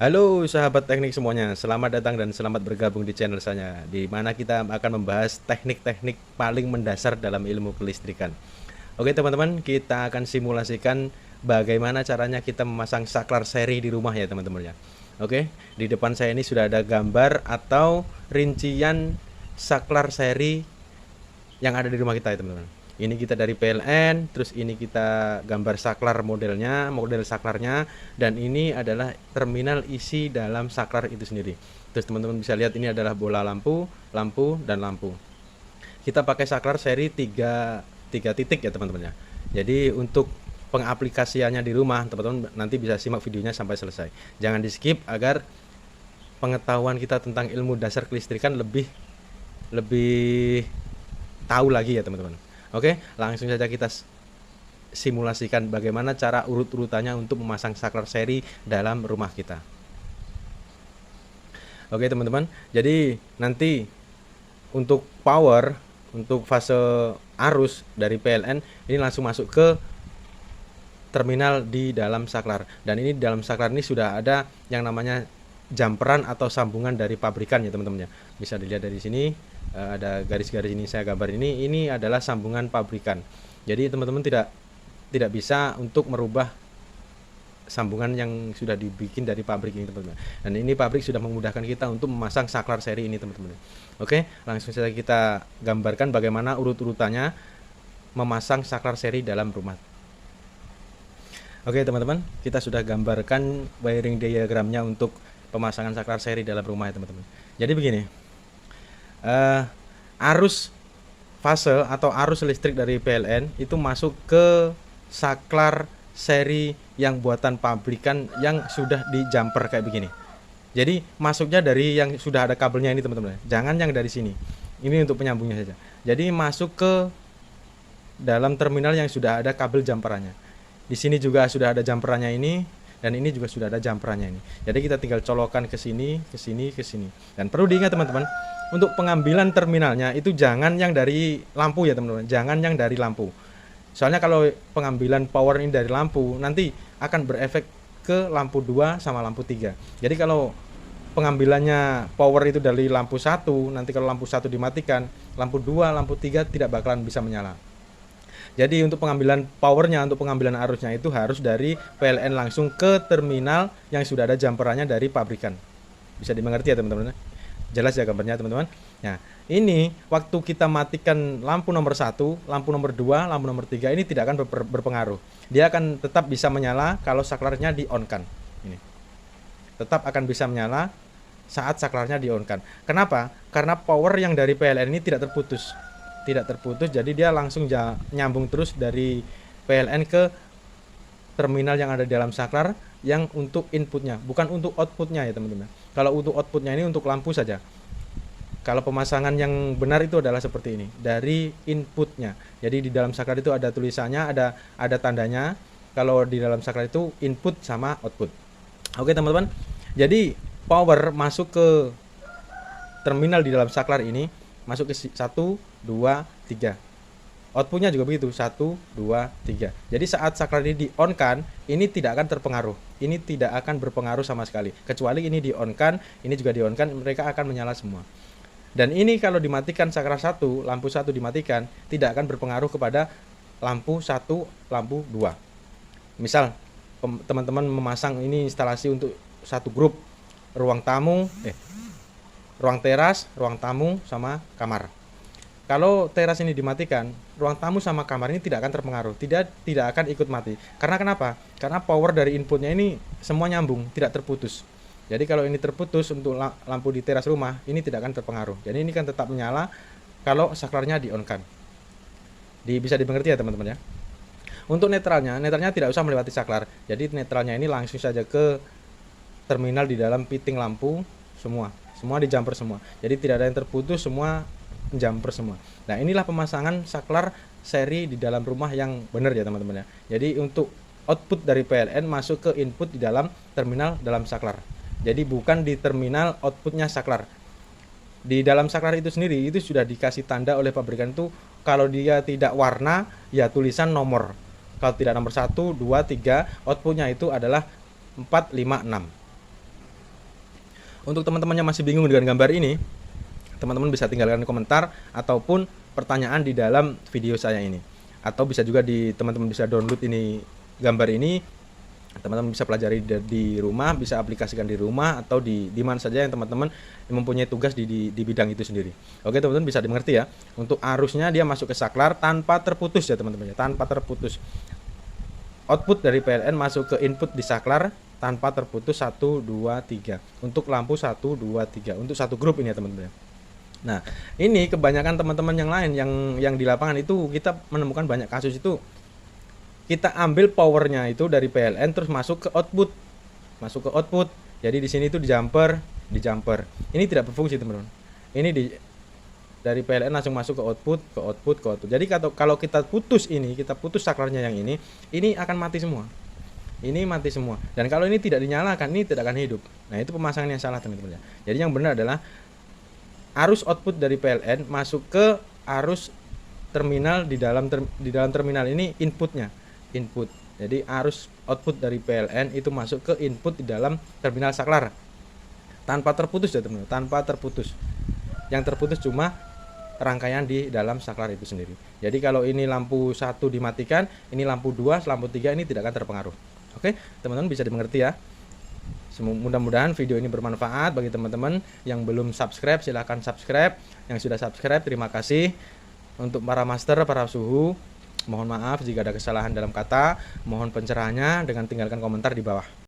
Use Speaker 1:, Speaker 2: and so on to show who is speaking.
Speaker 1: Halo sahabat teknik semuanya, selamat datang dan selamat bergabung di channel saya, di mana kita akan membahas teknik-teknik paling mendasar dalam ilmu kelistrikan. Oke teman-teman, kita akan simulasikan bagaimana caranya kita memasang saklar seri di rumah ya teman-teman ya. Oke, di depan saya ini sudah ada gambar atau rincian saklar seri yang ada di rumah kita ya teman-teman. Ini kita dari PLN, terus ini kita gambar saklar modelnya, model saklarnya, dan ini adalah terminal isi dalam saklar itu sendiri. Terus teman-teman bisa lihat ini adalah bola lampu, lampu, dan lampu. Kita pakai saklar seri 3 titik ya teman-teman ya. Jadi untuk pengaplikasiannya di rumah, teman-teman nanti bisa simak videonya sampai selesai. Jangan di skip agar pengetahuan kita tentang ilmu dasar kelistrikan lebih lebih tahu lagi ya teman-teman. Oke, langsung saja kita simulasikan bagaimana cara urut-urutannya untuk memasang saklar seri dalam rumah kita. Oke teman-teman, jadi nanti untuk power, untuk fase arus dari PLN ini langsung masuk ke terminal di dalam saklar. Dan ini di dalam saklar ini sudah ada yang namanya jumperan atau sambungan dari pabrikan ya teman-teman ya. Bisa dilihat dari sini ada garis-garis ini, saya gambar ini adalah sambungan pabrikan. Jadi teman-teman tidak bisa untuk merubah sambungan yang sudah dibikin dari pabrik ini teman-teman. Dan ini pabrik sudah memudahkan kita untuk memasang saklar seri ini teman-teman. Oke, langsung saja kita gambarkan bagaimana urut-urutannya memasang saklar seri dalam rumah. Oke teman-teman, kita sudah gambarkan wiring diagramnya untuk pemasangan saklar seri dalam rumah ya teman-teman. Jadi begini, arus fase atau arus listrik dari PLN itu masuk ke saklar seri yang buatan pabrikan yang sudah di jumper kayak begini. Jadi masuknya dari yang sudah ada kabelnya ini teman-teman, jangan yang dari sini. Ini untuk penyambungnya saja. Jadi masuk ke dalam terminal yang sudah ada kabel jumperannya. Di sini juga sudah ada jumperannya ini, dan ini juga sudah ada jumperannya ini. Jadi kita tinggal colokan ke sini, ke sini, ke sini. Dan perlu diingat teman-teman, untuk pengambilan terminalnya itu jangan yang dari lampu ya teman-teman, jangan yang dari lampu. Soalnya kalau pengambilan power ini dari lampu, nanti akan berefek ke lampu 2 sama lampu 3. Jadi kalau pengambilannya power itu dari lampu 1, nanti kalau lampu 1 dimatikan, lampu 2, lampu 3 tidak bakalan bisa menyala. Jadi untuk pengambilan powernya, untuk pengambilan arusnya itu harus dari PLN langsung ke terminal yang sudah ada jumperannya dari pabrikan. Bisa dimengerti ya teman-teman? Jelas ya gambarnya teman-teman? Nah, ini waktu kita matikan lampu nomor 1, lampu nomor 2, lampu nomor 3 ini tidak akan berpengaruh. Dia akan tetap bisa menyala kalau saklarnya di-on-kan. Ini. Tetap akan bisa menyala saat saklarnya di-on-kan. Kenapa? Karena power yang dari PLN ini tidak terputus. Tidak terputus, jadi dia langsung nyambung terus dari PLN ke terminal yang ada di dalam saklar yang untuk inputnya, bukan untuk outputnya ya teman-teman. Kalau untuk outputnya ini untuk lampu saja. Kalau pemasangan yang benar itu adalah seperti ini, dari inputnya. Jadi di dalam saklar itu ada tulisannya, ada tandanya. Kalau di dalam saklar itu input sama output. Oke teman-teman, jadi power masuk ke terminal di dalam saklar ini, masuk ke 1, 2, 3. Outputnya juga begitu, 1, 2, 3. Jadi saat saklar ini di-on-kan, ini tidak akan terpengaruh. Ini tidak akan berpengaruh sama sekali. Kecuali ini di-on-kan, ini juga di-on-kan, mereka akan menyala semua. Dan ini kalau dimatikan saklar 1, lampu 1 dimatikan, tidak akan berpengaruh kepada lampu 1, lampu 2. Misal teman-teman memasang ini instalasi untuk satu grup ruang tamu, ruang teras, ruang tamu, sama kamar. Kalau teras ini dimatikan, ruang tamu sama kamar ini tidak akan terpengaruh, tidak akan ikut mati. Karena kenapa? Karena power dari inputnya ini semua nyambung, tidak terputus. Jadi kalau ini terputus untuk lampu di teras rumah, ini tidak akan terpengaruh. Jadi ini kan tetap menyala kalau saklarnya di-on-kan. Bisa dimengerti ya teman-teman ya. Untuk netralnya tidak usah melewati saklar. Jadi netralnya ini langsung saja ke terminal di dalam fitting lampu semua di jumper semua. Jadi tidak ada yang terputus, semua jumper semua. Nah, inilah pemasangan saklar seri di dalam rumah yang benar ya teman-teman ya. Jadi untuk output dari PLN masuk ke input di dalam terminal dalam saklar. Jadi bukan di terminal outputnya saklar. Di dalam saklar itu sendiri itu sudah dikasih tanda oleh pabrikan itu, kalau dia tidak warna ya tulisan nomor. Kalau tidak nomor 1, 2, 3, outputnya itu adalah 4, 5, 6. Untuk teman-teman yang masih bingung dengan gambar ini, teman-teman bisa tinggalkan komentar ataupun pertanyaan di dalam video saya ini, atau bisa juga teman-teman bisa download ini, gambar ini teman-teman bisa pelajari di rumah, bisa aplikasikan di rumah atau di mana saja yang teman-teman mempunyai tugas di bidang itu sendiri. Oke teman-teman, bisa dimengerti ya. Untuk arusnya dia masuk ke saklar tanpa terputus ya teman-teman ya, tanpa terputus. Output dari PLN masuk ke input di saklar tanpa terputus 1 2 3 untuk lampu 1 2 3 untuk satu grup ini ya teman-teman. Nah, ini kebanyakan teman-teman yang lain yang di lapangan itu kita menemukan banyak kasus itu kita ambil powernya itu dari PLN terus masuk ke output. Jadi di sini itu di jumper. Ini tidak berfungsi teman-teman. Ini dari PLN langsung masuk ke output. Jadi kalau kita putus saklarnya yang ini akan mati semua. Ini mati semua. Dan kalau ini tidak dinyalakan, ini tidak akan hidup. Nah, itu pemasangan yang salah teman-teman ya. Jadi yang benar adalah arus output dari PLN masuk ke arus terminal di dalam terminal ini input. Jadi arus output dari PLN itu masuk ke input di dalam terminal saklar tanpa terputus ya teman-teman, tanpa terputus. Yang terputus cuma rangkaian di dalam saklar itu sendiri. Jadi kalau ini lampu 1 dimatikan, ini lampu 2, lampu 3 ini tidak akan terpengaruh. Oke, teman-teman bisa dimengerti ya. Mudah-mudahan video ini bermanfaat bagi teman-teman. Yang belum subscribe silahkan subscribe. Yang sudah subscribe terima kasih. Untuk para master, para suhu, mohon maaf jika ada kesalahan dalam kata, mohon pencerahannya dengan tinggalkan komentar di bawah.